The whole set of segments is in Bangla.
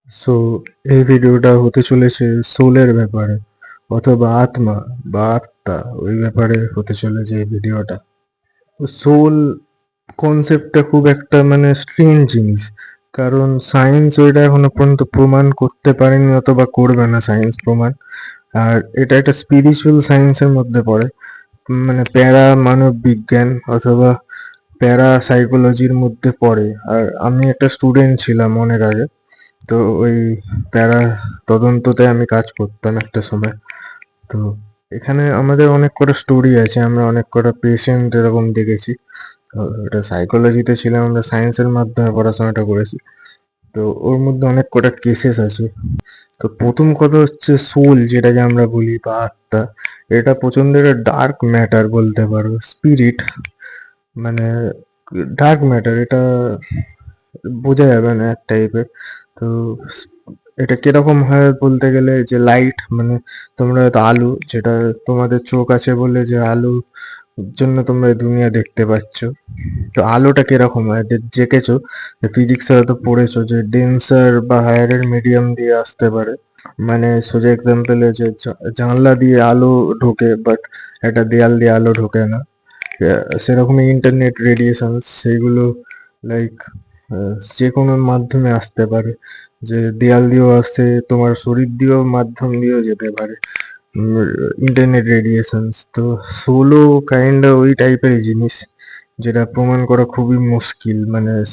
সো এই ভিডিওটা হতে চলেছে সোলের ব্যাপারে, অথবা আত্মা বা আত্মা, ওই ব্যাপারে হতে চলেছে এই ভিডিওটা। সোল কনসেপ্টটা খুব একটা স্ট্রেঞ্জ জিনিস, কারণ সায়েন্স ওইটা এখনো পর্যন্ত প্রমাণ করতে পারেনি, অথবা করবে না সায়েন্স প্রমাণ। আর এটা একটা স্পিরিচুয়াল সায়েন্সের মধ্যে পড়ে, প্যারা মানব বিজ্ঞান অথবা প্যারা সাইকোলজির মধ্যে পড়ে। আর আমি একটা স্টুডেন্ট ছিলাম অনেক আগে, তো ওই প্যারা তদন্ততে আমি কাজ করতাম একটা সময়। তো এখানে আমাদের অনেক কটা স্টোরি আছে, আমরা অনেক কটা পেশেন্ট এরকম দেখেছি। তো ওটা সাইকোলজিতে ছিলাম, আমরা সায়েন্সের মাধ্যমে পড়াশোনাটা করেছি। তো ওর মধ্যে অনেক কটা কেসেস আছে। তো প্রথম কথা হচ্ছে সোল, যেটাকে আমরা বলি, বা আত্মা, এটা প্রচন্ড একটা ডার্ক ম্যাটার বলতে পারো, স্পিরিট, মানে ডার্ক ম্যাটার। এটা বোঝা যাবে না এক টাইপের। তো এটা কিরকম হয় বলতে গেলে, যে লাইট, তোমরা হয়তো আলো, যেটা তোমাদের চোখ আছে বলে যে আলোর জন্য তোমরা এই দুনিয়া দেখতে পাচ্ছ। তো আলোটা কিরকম হয় দেখেছো, ফিজিক্সে হয়তো পড়েছো যে ডেন্সার বা হায়ারের মিডিয়াম দিয়ে আসতে পারে। সোজা এক্সাম্পল হচ্ছে জানলা দিয়ে আলো ঢোকে, বাট একটা দেয়াল দিয়ে আলো ঢোকে না। সেরকমই ইন্টারনেট রেডিয়েশন, সেইগুলো লাইক যে কোনো মাধ্যমে আসতে পারে, যে দেয়াল দিয়েও আসতে, তোমার শরীর দিয়েও, মাধ্যম দিয়েও যেতে পারে ইন্টারনেট রেডিয়েশনস। তো সোলো কাইন্ড ওই টাইপের জিনিস, যেটা প্রমাণ করা খুবই মুশকিল।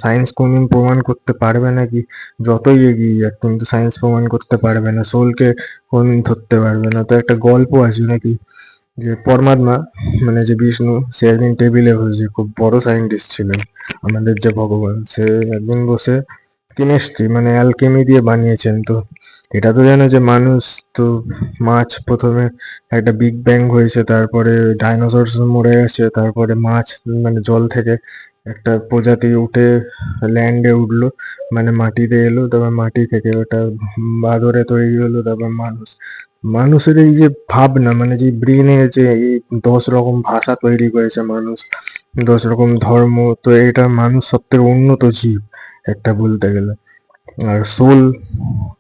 সায়েন্স কোনদিন প্রমাণ করতে পারবে নাকি, যতই এগিয়ে যাক, কিন্তু সায়েন্স প্রমাণ করতে পারবে না, সোলকে কোনদিন ধরতে পারবে না। তো একটা গল্প আছে নাকি, যে পরমাত্মা, যে বিষ্ণু, সে একদিন টেবিলে বসে, খুব বড় সায়েন্টিস্ট ছিলেন আমাদের যে ভগবান, সে একদিন বসে কেমিস্ট্রি অ্যালকেমি দিয়ে বানিয়েছেন। তো এটা তো জানো যে মানুষ, তো মাছ প্রথমে একটা বিগ ব্যাং হয়েছে, তারপরে ডাইনোসরস মরে গেছে, তারপরে মাছ জল থেকে একটা প্রজাতি উঠে ল্যান্ডে উঠলো, মাটিতে এলো, তারপর মাটি থেকে ওটা বাদরে তৈরি হলো, তারপর মানুষ। মানুষের এই যে ভাবনা, যে ব্রেনের যে এই 10 রকম ভাষা তৈরি করেছে মানুষ, 10 রকম ধর্ম, তো এটা মানুষ সব থেকে উন্নত জীব একটা বলতে গেলে। আর সোল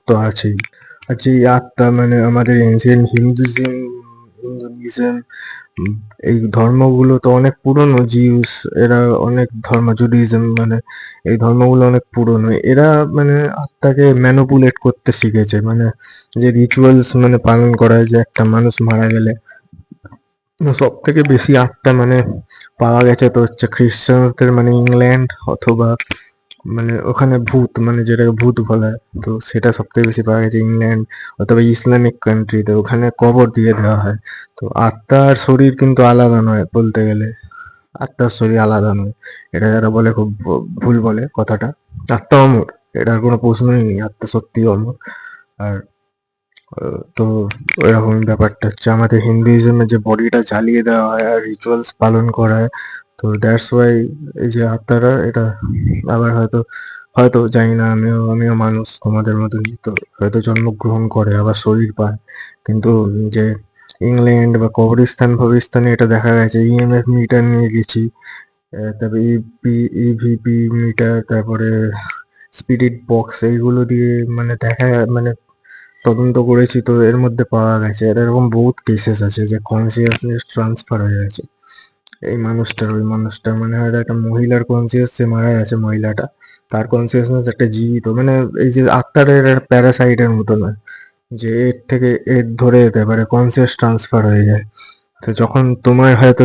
তো আছেই। আচ্ছা, এই আত্মা আমাদের এনশিয়েন্ট হিন্দুইজম, হিন্দুইজম, উম, এই ধর্মগুলো তো অনেক পুরনো। জিউস, এরা অনেক ধর্ম, জুডিজম, এই ধর্মগুলো অনেক পুরনো। এরা আত্মাকে ম্যানুপুলেট করতে শিখেছে, যে রিচুয়ালস পালন করা হয়, যে একটা মানুষ মারা গেলে সব থেকে বেশি আত্মা পাওয়া গেছে তো হচ্ছে খ্রিস্টানদের, ইংল্যান্ড, অথবা ওখানে ভূত, যেটাকে ভূত বলা হয়, তো সেটা সব থেকে বেশি পাওয়া গেছে ইংল্যান্ড অথবা ইসলামিক কান্ট্রিতে, ওখানে কবর দিয়ে দেওয়া হয়। তো আত্মা আর শরীর কিন্তু আলাদা নয় বলতে গেলে, আত্মার শরীর আলাদা নয়। এটা যারা বলে খুব ভুল বলে কথাটা। আত্মা অমর, এটার কোনো প্রশ্নই নেই, আত্মা সত্যি অমর। আর তো এরকম ব্যাপারটা হচ্ছে, আমাদের হিন্দুইজমে যে বডিটা জ্বালিয়ে দেওয়া হয় আর রিচুয়ালস পালন করা হয়, তো দ্যাটস ওয়াই এই যে আত্মারা, এটা আবার হয়তো, জানি না, আমিও মানুষ তোমাদের মতনই, তো হয়তো জন্মগ্রহণ করে আবার শরীর পায়। কিন্তু যে ইংল্যান্ড বা কবরস্থান ফবরস্থানে এটা দেখা গেছে, ইএমএফ মিটার নিয়ে গেছি, তারপরে ইভিপি মিটার, তারপরে স্পিরিট বক্স, এইগুলো দিয়ে দেখা, তদন্ত করেছি, তো এর মধ্যে পাওয়া গেছে আর এরকম বহুত কেসেস আছে যে কনসিয়াসনেস ট্রান্সফার হয়ে গেছে এই মানুষটার, ওই মানুষটার, হয়তো একটা মহিলার কনসিয়াস, সে মারা গেছে মহিলাটা, তার কনসিয়াসনেস একটা জীবিত, এই যে আত্মারের একটা প্যারাসাইটের মতো নয়, যে এর থেকে এর ধরে যেতে পারে, কনসিয়াস ট্রান্সফার হয়ে যায়। তো যখন তোমার হয়তো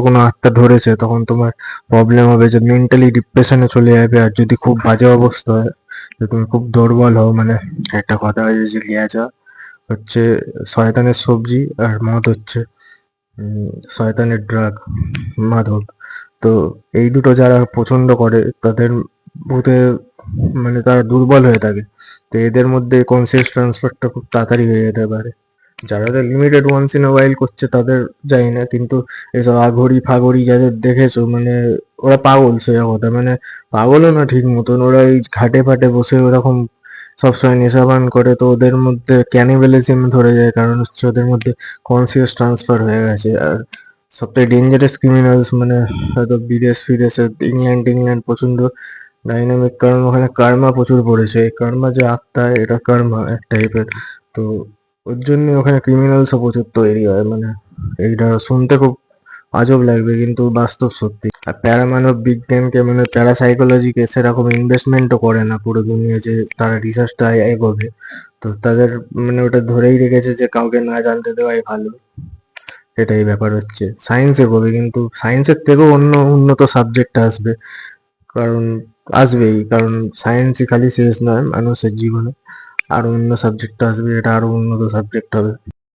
কোনো আত্মা ধরেছে, তখন তোমার প্রবলেম হবে যে মেন্টালি ডিপ্রেশনে চলে যাবে। আর যদি খুব বাজে অবস্থা হয়, যে তুমি খুব দুর্বল হও, একটা কথা আছে যে লিয়াজা হচ্ছে শয়তানের সবজি, আর মদ হচ্ছে শয়তানের ড্রাগ, মাদক। তো এই দুটো যারা পছন্দ করে, তাদের ভূতে তারা দুর্বল হয়ে থাকে। তো এদের মধ্যে কনসিয়াস ট্রান্সফারটা খুব তাড়াতাড়ি হয়ে যেতে পারে। যারা তো লিমিটেড ওয়ান্স ইন আ ওয়াইল করছে তাদের জানি না, কিন্তু এসব আঘড়ি ফাগড়ি যাদের দেখেছো, ওরা পাগল, সোজা কথা, পাগলও না ঠিক মতন, ওরা ওই ঘাটে ফাটে বসে ওরকম সবসময় নেশা পান করে, তো ওদের মধ্যে ক্যানিবালিজম ধরে যায়, কারণ হচ্ছে ওদের মধ্যে কনসিয়াস ট্রান্সফার হয়ে গেছে। আর সবথেকে ডেঞ্জারাস ক্রিমিনালস, হয়তো বিদেশ ফিদেশে, ইংল্যান্ড টিংল্যান্ড প্রচন্ড ডাইনামিক কারণ ওখানে কার্মা প্রচুর পড়েছে। এই কার্মা যে আত্মা, এটা কার্মা এক টাইপের। তো ওর জন্য ওখানে ক্রিমিনালসও প্রচুর তৈরি হয়। মানে এইটা শুনতে খুব আজব লাগবে কিন্তু বাস্তব সত্যি। আর প্যারামানব বিজ্ঞানকে মানে প্যারাসাইকোলজিকে সেরকম ইনভেস্টমেন্টও করে না পুরো দুনিয়া, যে তারা রিসার্চটা এগোবে। তো তাদের মানে ওটা ধরেই রেখেছে যে কাউকে না জানতে দেওয়াই ভালো। এটাই ব্যাপার হচ্ছে। সায়েন্স এগোবে কিন্তু সায়েন্সের থেকেও অন্য উন্নত সাবজেক্ট আসবে। কারণ আসবেই, কারণ সায়েন্সই খালি শেষ নয় মানুষের জীবনে। আরো অন্য সাবজেক্ট আসবে, এটা আরো উন্নত সাবজেক্ট হবে।